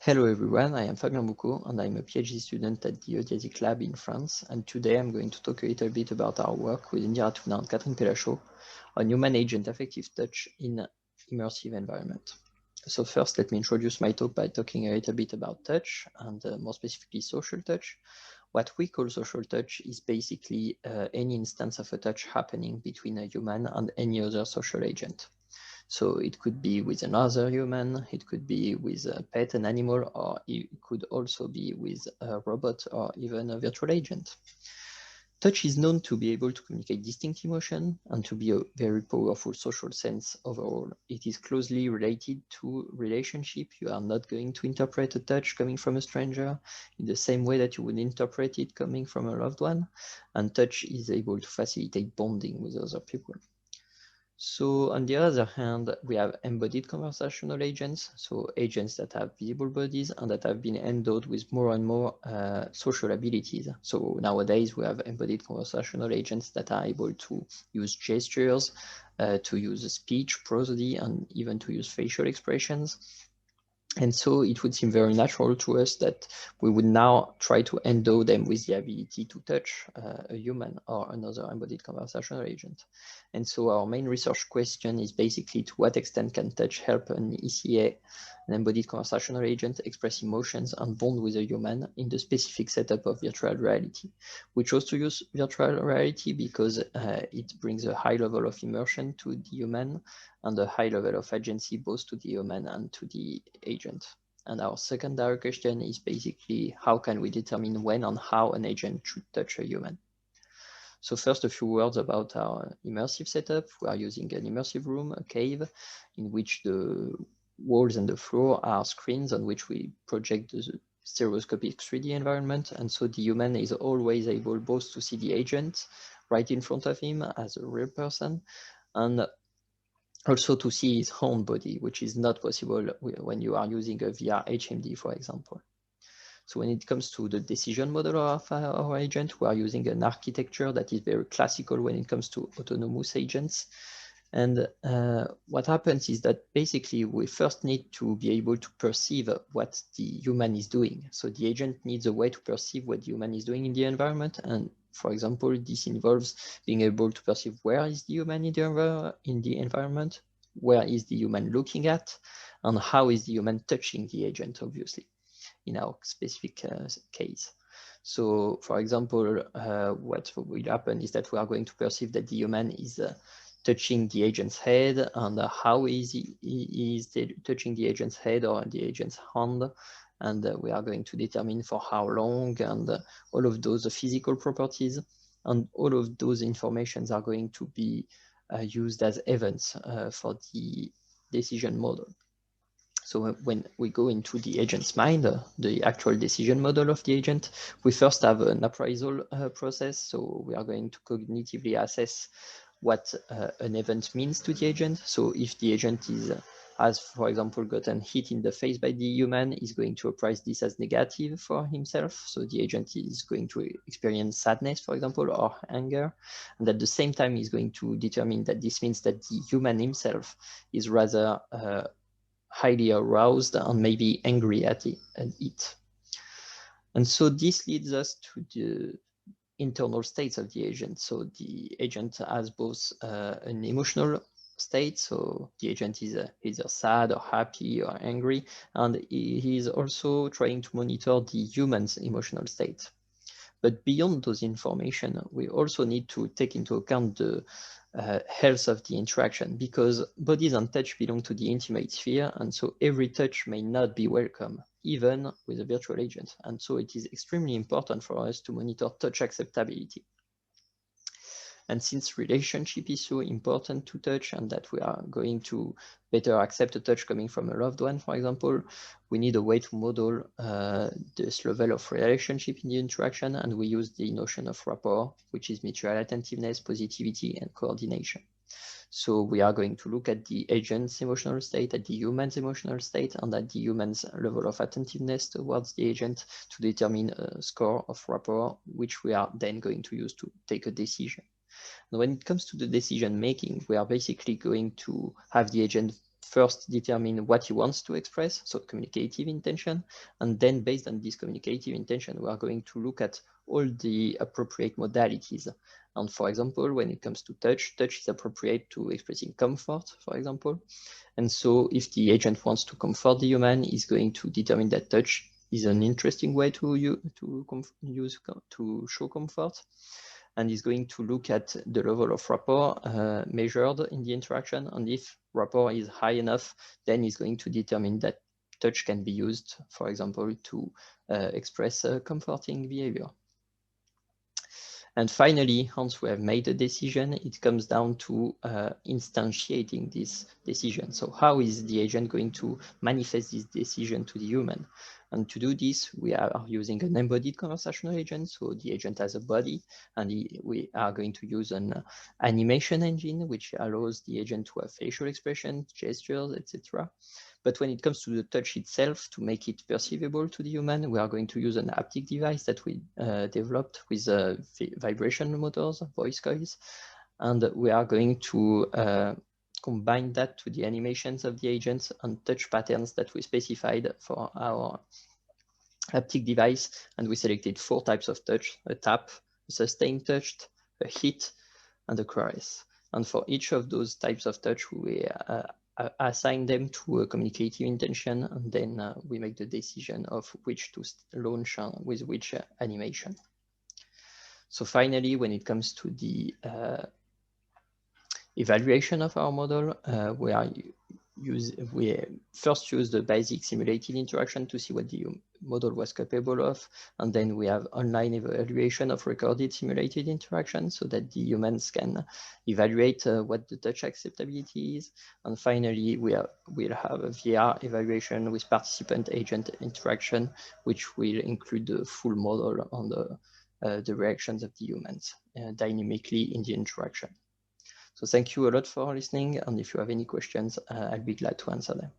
Hello everyone, I am Fabien and I'm a PhD student at the Embodied Lab in France, and today I'm going to talk a little bit about our work with Indira and Catherine Pelachot on human agent affective touch in immersive environment. So first, let me introduce my talk by talking a little bit about touch, and more specifically social touch. What we call social touch is basically any instance of a touch happening between a human and any other social agent. So it could be with another human, it could be with a pet, an animal, or it could also be with a robot or even a virtual agent. Touch is known to be able to communicate distinct emotion and to be a very powerful social sense overall. It is closely related to relationship. You are not going to interpret a touch coming from a stranger in the same way that you would interpret it coming from a loved one. And touch is able to facilitate bonding with other people. So on the other hand, we have embodied conversational agents, so agents that have visible bodies and that have been endowed with more and more social abilities. So nowadays we have embodied conversational agents that are able to use gestures, to use speech, prosody, and even to use facial expressions. And so it would seem very natural to us that we would now try to endow them with the ability to touch a human or another embodied conversational agent. And so our main research question is basically to what extent can touch help an ECA, an embodied conversational agent, express emotions and bond with a human in the specific setup of virtual reality. We chose to use virtual reality because it brings a high level of immersion to the human and a high level of agency both to the human and to the agent. And our secondary question is basically how can we determine when and how an agent should touch a human? So first, a few words about our immersive setup. We are using an immersive room, a cave, in which the walls and the floor are screens on which we project the stereoscopic 3D environment. And so the human is always able both to see the agent right in front of him as a real person, and also to see his own body, which is not possible when you are using a VR HMD, for example. So when it comes to the decision model of our agent, we are using an architecture that is very classical when it comes to autonomous agents. And what happens is that basically we first need to be able to perceive what the human is doing. So the agent needs a way to perceive what the human is doing in the environment. And for example, this involves being able to perceive where is the human in the environment, where is the human looking at, and how is the human touching the agent, obviously, in our specific case. So for example, what will happen is that we are going to perceive that the human is touching the agent's head, and how is he touching the agent's head or the agent's hand, and we are going to determine for how long, and all of those physical properties, and all of those informations are going to be used as events for the decision model. So when we go into the agent's mind, the actual decision model of the agent, we first have an appraisal process. So we are going to cognitively assess what an event means to the agent. So if the agent has, for example, gotten hit in the face by the human, is going to appraise this as negative for himself. So the agent is going to experience sadness, for example, or anger. And at the same time, he's going to determine that this means that the human himself is rather highly aroused and maybe angry at it. And so this leads us to the internal states of the agent. So the agent has both an emotional state, so the agent is either sad or happy or angry, and he is also trying to monitor the human's emotional state. But beyond those information, we also need to take into account the health of the interaction, because bodies and touch belong to the intimate sphere, and so every touch may not be welcome, even with a virtual agent. And so it is extremely important for us to monitor touch acceptability. And since relationship is so important to touch, and that we are going to better accept a touch coming from a loved one, for example, we need a way to model this level of relationship in the interaction, and we use the notion of rapport, which is mutual attentiveness, positivity, and coordination. So we are going to look at the agent's emotional state, at the human's emotional state, and at the human's level of attentiveness towards the agent to determine a score of rapport, which we are then going to use to take a decision. When it comes to the decision making, we are basically going to have the agent first determine what he wants to express, so communicative intention, and then based on this communicative intention, we are going to look at all the appropriate modalities. And for example, when it comes to touch, touch is appropriate to expressing comfort, for example. And so if the agent wants to comfort the human, is going to determine that touch is an interesting way to show comfort, and is going to look at the level of rapport measured in the interaction. And if rapport is high enough, then is going to determine that touch can be used, for example, to express comforting behavior. And finally, once we have made a decision, it comes down to instantiating this decision. So how is the agent going to manifest this decision to the human? And to do this, we are using an embodied conversational agent. So the agent has a body, and we are going to use an animation engine, which allows the agent to have facial expression, gestures, etc. But when it comes to the touch itself, to make it perceivable to the human, we are going to use an haptic device that we developed with vibration motors, voice coils. And we are going to combine that to the animations of the agents and touch patterns that we specified for our haptic device. And we selected 4 types of touch: a tap, a sustained touch, a hit, and a caress. And for each of those types of touch, we assign them to a communicative intention, and then we make the decision of which to launch with which animation. So finally, when it comes to the evaluation of our model, we first use the basic simulated interaction to see what the model was capable of, and then we have online evaluation of recorded simulated interaction so that the humans can evaluate what the touch acceptability is. And finally, we'll have a VR evaluation with participant agent interaction, which will include the full model on the reactions of the humans dynamically in the interaction. So thank you a lot for listening, and if you have any questions, I'll be glad to answer them.